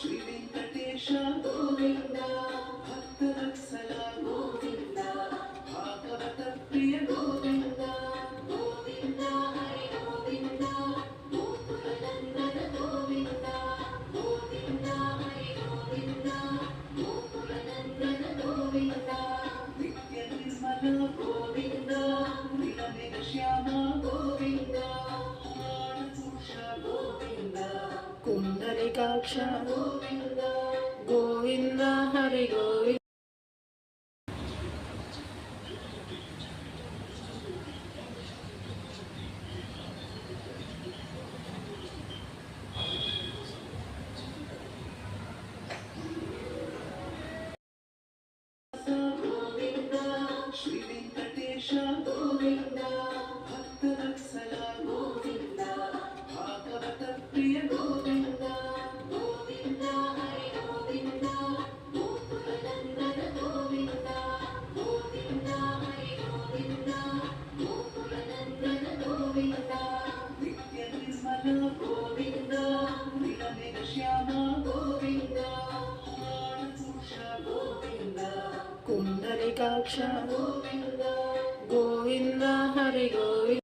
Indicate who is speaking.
Speaker 1: ಶ್ರೀ ವೆಂಕಟೇಶ ಗೋವಿಂದ ಭಕ್ತವತ್ಸಲ ಗೋವಿಂದ ಭಾಗವತ ಪ್ರಿಯ ಗೋವಿಂದ ಗೋವಿಂದ ಹರಿ ಗೋವಿಂದ ಗೋಕುಲನಂದನ ಗೋವಿಂದ ಗೋವಿಂದ ಹರಿ ಗೋವಿಂದ ಗೋಕುಲನಂದನ ಗೋವಿಂದ ನಿತ್ಯ ನಿರ್ಮಲ ಗೋವಿಂದ ನಿರಮಿಗ ಶ್ಯಾಮ ಗೋವಿಂದ ಪುರುಷ ಗೋವಿಂದ ಕುಂಡಲಿಕಾಕ್ಷ ಗೋವಿಂದ ಗೋವಿಂದ ಹರಿ ಗೋವಿಂದ ಗೋವಿಂದ ಶ್ರೀ ವೆಂಕಟೇಶ ಗೋವಿಂದ ಭಕ್ತವತ್ಸಲ ಗೋವಿಂದ ಭಾಗವತ ಪ್ರಿಯ ಗೋವಿಂದ ಗೋವಿಂದ ಹರಿ ಗೋವಿಂದ ಗೋಕುಲನಂದನ ಗೋವಿಂದ ಗೋವಿಂದ ಹರಿ ಗೋವಿಂದ ಗೋಕುಲನಂದನ ಗೋವಿಂದ ನಿತ್ಯ ನಿರ್ಮಲ ಗೋವಿಂದ ನಿರಮಿಗ ಶ್ಯಾಮ ಗೋವಿಂದ ಪುರುಷ ಗೋವಿಂದ ಕುಂಡಲಿಕಾಕ್ಷ ಗೋವಿಂದ ಗೋವಿಂದ ಹರಿ ಗೋವಿಂದ